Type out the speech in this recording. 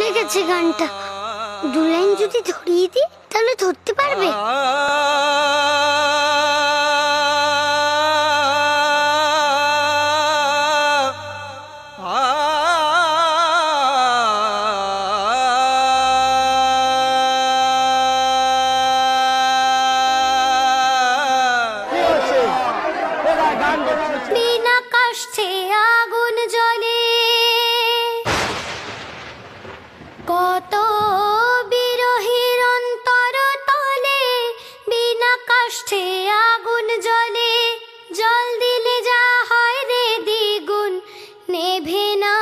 ভুলে গেছে গানটা। দু লাইন যদি ধরিয়ে দিই তাহলে ধরতে পারবে। বিনা কষ্টে আগুন জ্বলে, কত বিরহের অন্তর তলে। বিনা কষ্টে আগুন জ্বলে, জল দিলে যা হয় রে দ্বিগুণ, নেভে না